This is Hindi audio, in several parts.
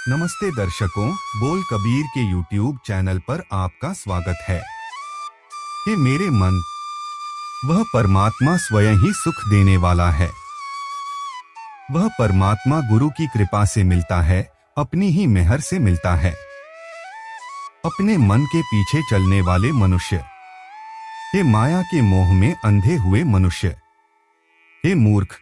नमस्ते दर्शकों, बोल कबीर के YouTube चैनल पर आपका स्वागत है। हे मेरे मन, वह परमात्मा स्वयं ही सुख देने वाला है। वह परमात्मा गुरु की कृपा से मिलता है, अपनी ही मेहर से मिलता है। अपने मन के पीछे चलने वाले मनुष्य, हे माया के मोह में अंधे हुए मनुष्य, हे मूर्ख,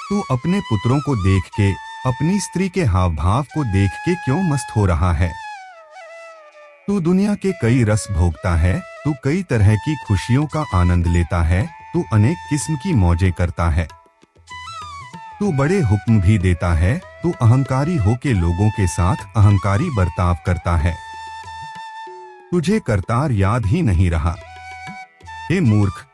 तू अपने पुत्रों को देख के, अपनी स्त्री के हाव भाव को देख के क्यों मस्त हो रहा है? तू दुनिया के कई रस भोगता है, तू कई तरह की खुशियों का आनंद लेता है, तू अनेक किस्म की मौजें करता है। तू बड़े हुक्म भी देता है, तू अहंकारी होके लोगों के साथ अहंकारी बर्ताव करता है। तुझे करतार याद ही नहीं रहा। हे मूर्ख,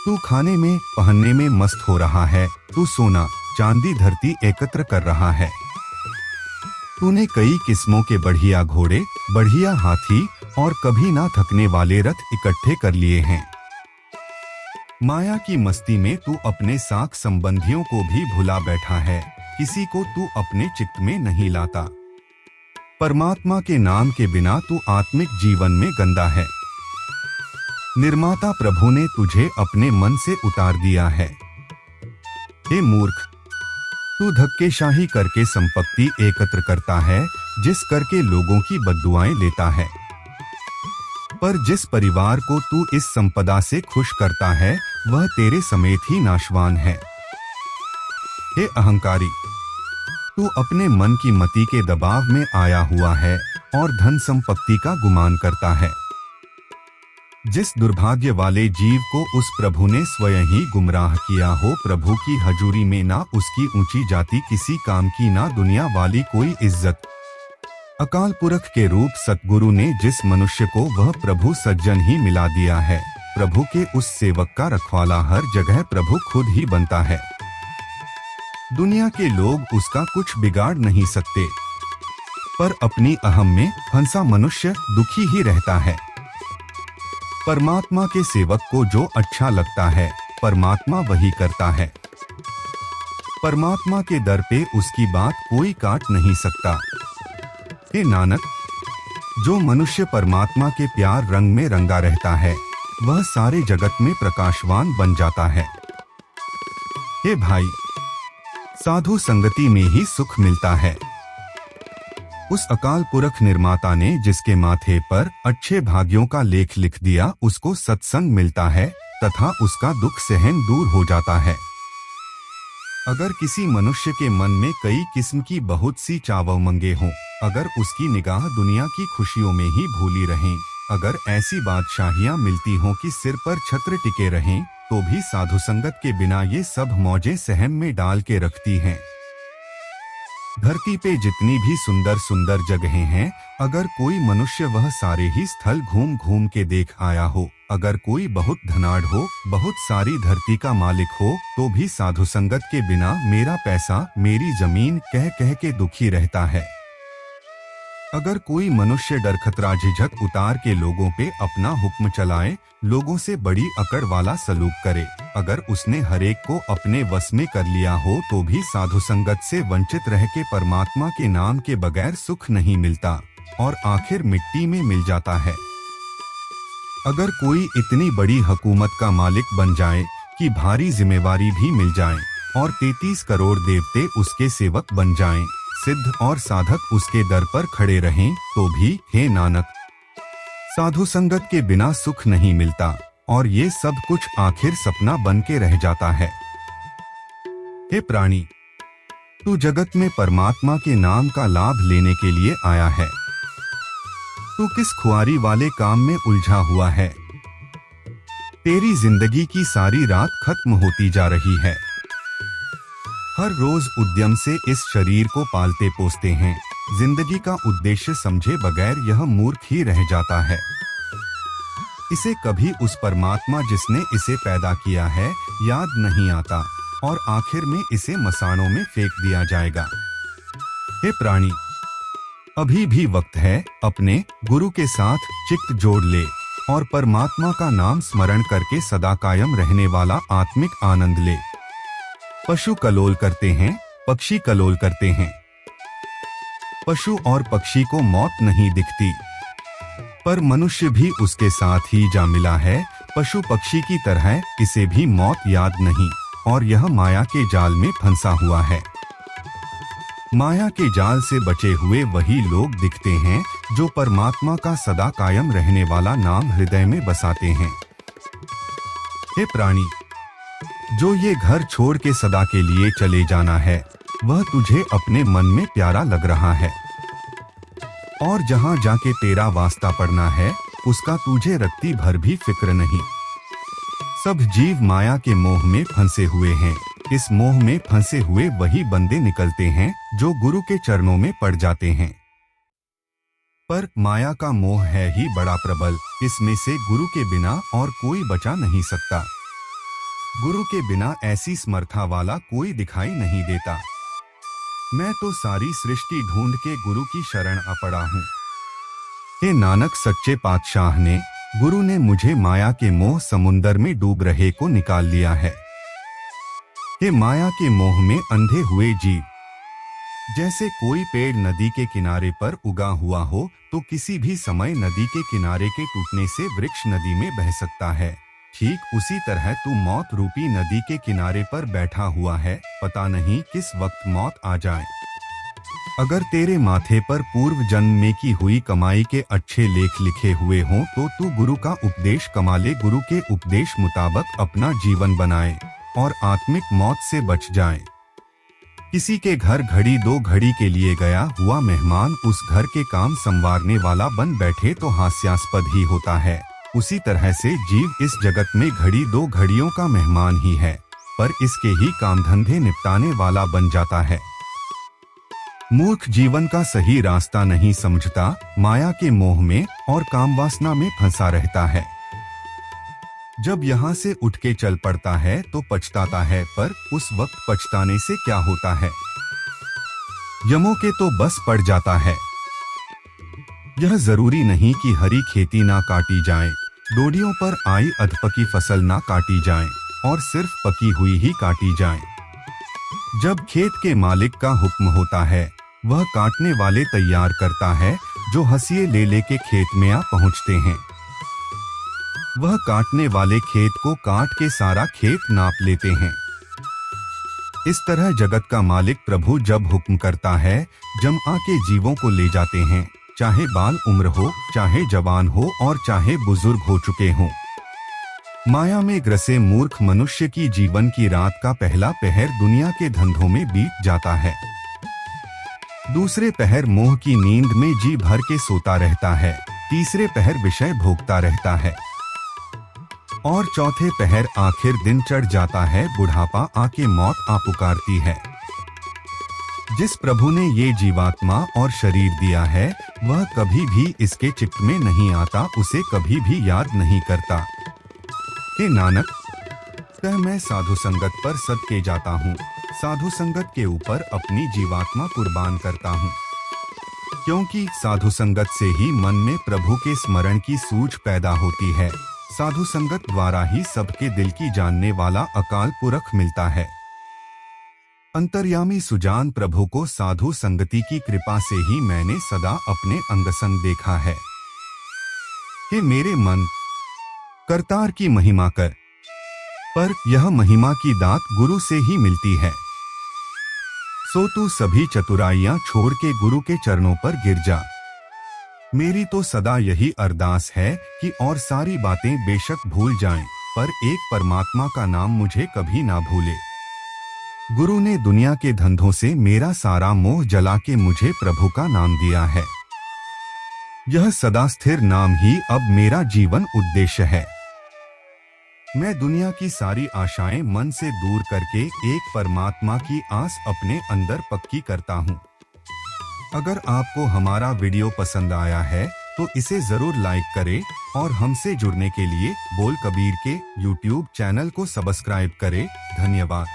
तू खाने में पहनने में मस्त हो रहा है, तू सोना चांदी धरती एकत्र कर रहा है। तूने कई किस्मों के बढ़िया घोड़े, बढ़िया हाथी और कभी ना थकने वाले रथ इकट्ठे कर लिए हैं। माया की मस्ती में तू अपने साक संबंधियों को भी भुला बैठा है, किसी को तू अपने चित्त में नहीं लाता। परमात्मा के नाम के बिना तू आत्मिक जीवन में गंदा है। निर्माता प्रभु ने तुझे अपने मन से उतार दिया है। हे मूर्ख, तू धक्केशाही करके संपत्ति एकत्र करता है, जिस करके लोगों की बद्दुआएं लेता है। पर जिस परिवार को तू इस संपदा से खुश करता है, वह तेरे समेत ही नाशवान है। हे अहंकारी, तू अपने मन की मति के दबाव में आया हुआ है और धन संपत्ति का गुमान करता है। जिस दुर्भाग्य वाले जीव को उस प्रभु ने स्वयं ही गुमराह किया हो, प्रभु की हजूरी में ना उसकी ऊंची जाति किसी काम की, ना दुनिया वाली कोई इज्जत। अकाल पुरख के रूप सतगुरु ने जिस मनुष्य को वह प्रभु सज्जन ही मिला दिया है, प्रभु के उस सेवक का रखवाला हर जगह प्रभु खुद ही बनता है। दुनिया के लोग उसका कुछ बिगाड़ नहीं सकते, पर अपनी अहम में फंसा मनुष्य दुखी ही रहता है। परमात्मा के सेवक को जो अच्छा लगता है, परमात्मा वही करता है। परमात्मा के दर पे उसकी बात कोई काट नहीं सकता। हे नानक, जो मनुष्य परमात्मा के प्यार रंग में रंगा रहता है, वह सारे जगत में प्रकाशवान बन जाता है। हे भाई, साधु संगति में ही सुख मिलता है। उस अकाल पुरख निर्माता ने जिसके माथे पर अच्छे भाग्यों का लेख लिख दिया, उसको सत्संग मिलता है तथा उसका दुख सहन दूर हो जाता है। अगर किसी मनुष्य के मन में कई किस्म की बहुत सी चाव-उमंगे हों, अगर उसकी निगाह दुनिया की खुशियों में ही भूली रहें, अगर ऐसी बादशाहियां मिलती हों कि सिर पर छत्र टिके रहें, तो भी साधु संगत के बिना ये सब मौजें सहम में डाल के रखती हैं। धरती पे जितनी भी सुंदर सुंदर जगहें हैं, अगर कोई मनुष्य वह सारे ही स्थल घूम घूम के देख आया हो, अगर कोई बहुत धनाढ़ हो, बहुत सारी धरती का मालिक हो, तो भी साधु संगत के बिना मेरा पैसा, मेरी जमीन कह कह के दुखी रहता है। अगर कोई मनुष्य डर खतरा झिझक उतार के लोगों पे अपना हुक्म चलाए, लोगों से बड़ी अकड़ वाला सलूक करे, अगर उसने हरेक को अपने वश में कर लिया हो, तो भी साधु संगत से वंचित रह के परमात्मा के नाम के बगैर सुख नहीं मिलता और आखिर मिट्टी में मिल जाता है। अगर कोई इतनी बड़ी हुकूमत का मालिक बन जाए कि भारी जिम्मेवारी भी मिल जाए और 33 करोड़ देवते उसके सेवक बन जाएं, सिद्ध और साधक उसके दर पर खड़े रहें, तो भी हे नानक, साधु संगत के बिना सुख नहीं मिलता और ये सब कुछ आखिर सपना बन के रह जाता है। हे प्राणी, तू जगत में परमात्मा के नाम का लाभ लेने के लिए आया है। तू किस खुआरी वाले काम में उलझा हुआ है? तेरी जिंदगी की सारी रात खत्म होती जा रही है। हर रोज उद्यम से इस शरीर को पालते पोसते हैं, जिंदगी का उद्देश्य समझे बगैर यह मूर्ख ही रह जाता है। इसे कभी उस परमात्मा जिसने इसे पैदा किया है याद नहीं आता और आखिर में इसे मसाणों में फेंक दिया जाएगा। हे प्राणी, अभी भी वक्त है, अपने गुरु के साथ चित्त जोड़ ले और परमात्मा का नाम स्मरण करके सदा कायम रहने वाला आत्मिक आनंद ले। पशु कलोल करते हैं, पक्षी कलोल करते हैं, पशु और पक्षी को मौत नहीं दिखती, पर मनुष्य भी उसके साथ ही जा मिला है। पशु पक्षी की तरह इसे भी मौत याद नहीं, और यह माया के जाल में फंसा हुआ है। माया के जाल से बचे हुए वही लोग दिखते हैं जो परमात्मा का सदा कायम रहने वाला नाम हृदय में बसाते हैं। हे प्राणी, जो ये घर छोड़ के सदा के लिए चले जाना है, वह तुझे अपने मन में प्यारा लग रहा है, और जहां जाके तेरा वास्ता पड़ना है उसका तुझे रत्ती भर भी फिक्र नहीं। सब जीव माया के मोह में फंसे हुए हैं। इस मोह में फंसे हुए वही बंदे निकलते हैं जो गुरु के चरणों में पड़ जाते हैं। पर माया का मोह है ही बड़ा प्रबल, इसमें से गुरु के बिना और कोई बचा नहीं सकता। गुरु के बिना ऐसी समर्था वाला कोई दिखाई नहीं देता। मैं तो सारी सृष्टि ढूंढ के गुरु की शरण आ पड़ा हूँ। हे नानक, सच्चे पातशाह ने, गुरु ने मुझे माया के मोह समुंदर में डूब रहे को निकाल लिया है। हे माया के मोह में अंधे हुए जीव, जैसे कोई पेड़ नदी के किनारे पर उगा हुआ हो तो किसी भी समय नदी के किनारे के टूटने से वृक्ष नदी में बह सकता है, ठीक उसी तरह तू मौत रूपी नदी के किनारे पर बैठा हुआ है। पता नहीं किस वक्त मौत आ जाए। अगर तेरे माथे पर पूर्व जन्म में की हुई कमाई के अच्छे लेख लिखे हुए हों तो तू गुरु का उपदेश कमा ले, गुरु के उपदेश मुताबिक अपना जीवन बनाए और आत्मिक मौत से बच जाए। किसी के घर घड़ी दो घड़ी के लिए गया हुआ मेहमान उस घर के काम संवारने वाला बन बैठे तो हास्यास्पद ही होता है। उसी तरह से जीव इस जगत में घड़ी दो घड़ियों का मेहमान ही है, पर इसके ही काम धंधे निपटाने वाला बन जाता है। मूर्ख जीवन का सही रास्ता नहीं समझता, माया के मोह में और कामवासना में फंसा रहता है। जब यहाँ से उठ के चल पड़ता है तो पछताता है, पर उस वक्त पछताने से क्या होता है। यमों के तो बस पड़ जाता है। यह जरूरी नहीं कि हरी खेती ना काटी जाए, डोडियों पर आई अधपकी फसल ना काटी जाए और सिर्फ पकी हुई ही काटी जाए। जब खेत के मालिक का हुक्म होता है, वह काटने वाले तैयार करता है जो हंसिए ले लेके खेत में आ पहुंचते हैं। वह काटने वाले खेत को काट के सारा खेत नाप लेते हैं। इस तरह जगत का मालिक प्रभु जब हुक्म करता है, जमा के जीवों को ले जाते हैं, चाहे बाल उम्र हो, चाहे जवान हो और चाहे बुजुर्ग हो चुके हों। माया में ग्रसे मूर्ख मनुष्य की जीवन की रात का पहला पहर दुनिया के धंधों में बीत जाता है। दूसरे पहर मोह की नींद में जी भर के सोता रहता है। तीसरे पहर विषय भोगता रहता है और चौथे पहर आखिर दिन चढ़ जाता है, बुढ़ापा आके मौत आ पुकारती है। जिस प्रभु ने ये जीवात्मा और शरीर दिया है, वह कभी भी इसके चित्त में नहीं आता, उसे कभी भी याद नहीं करता। हे नानक, कह मैं साधु संगत पर सदके जाता हूँ, साधु संगत के ऊपर अपनी जीवात्मा कुर्बान करता हूँ, क्योंकि साधु संगत से ही मन में प्रभु के स्मरण की सूझ पैदा होती है। साधु संगत द्वारा ही सबके दिल की जानने वाला अकाल पुरख मिलता है। अंतर्यामी सुजान प्रभु को साधु संगति की कृपा से ही मैंने सदा अपने अंगसंग देखा है। हे मेरे मन, करतार की महिमा कर, पर यह महिमा की दात गुरु से ही मिलती है। सो तू सभी चतुराइयां छोड़ के गुरु के चरणों पर गिर जा। मेरी तो सदा यही अरदास है कि और सारी बातें बेशक भूल जाएं, पर एक परमात्मा का नाम मुझे कभी ना भूले। गुरु ने दुनिया के धंधों से मेरा सारा मोह जला के मुझे प्रभु का नाम दिया है। यह सदा स्थिर नाम ही अब मेरा जीवन उद्देश्य है। मैं दुनिया की सारी आशाएं मन से दूर करके एक परमात्मा की आस अपने अंदर पक्की करता हूँ। अगर आपको हमारा वीडियो पसंद आया है तो इसे जरूर लाइक करें और हमसे जुड़ने के लिए बोल कबीर के YouTube चैनल को सब्सक्राइब करें। धन्यवाद।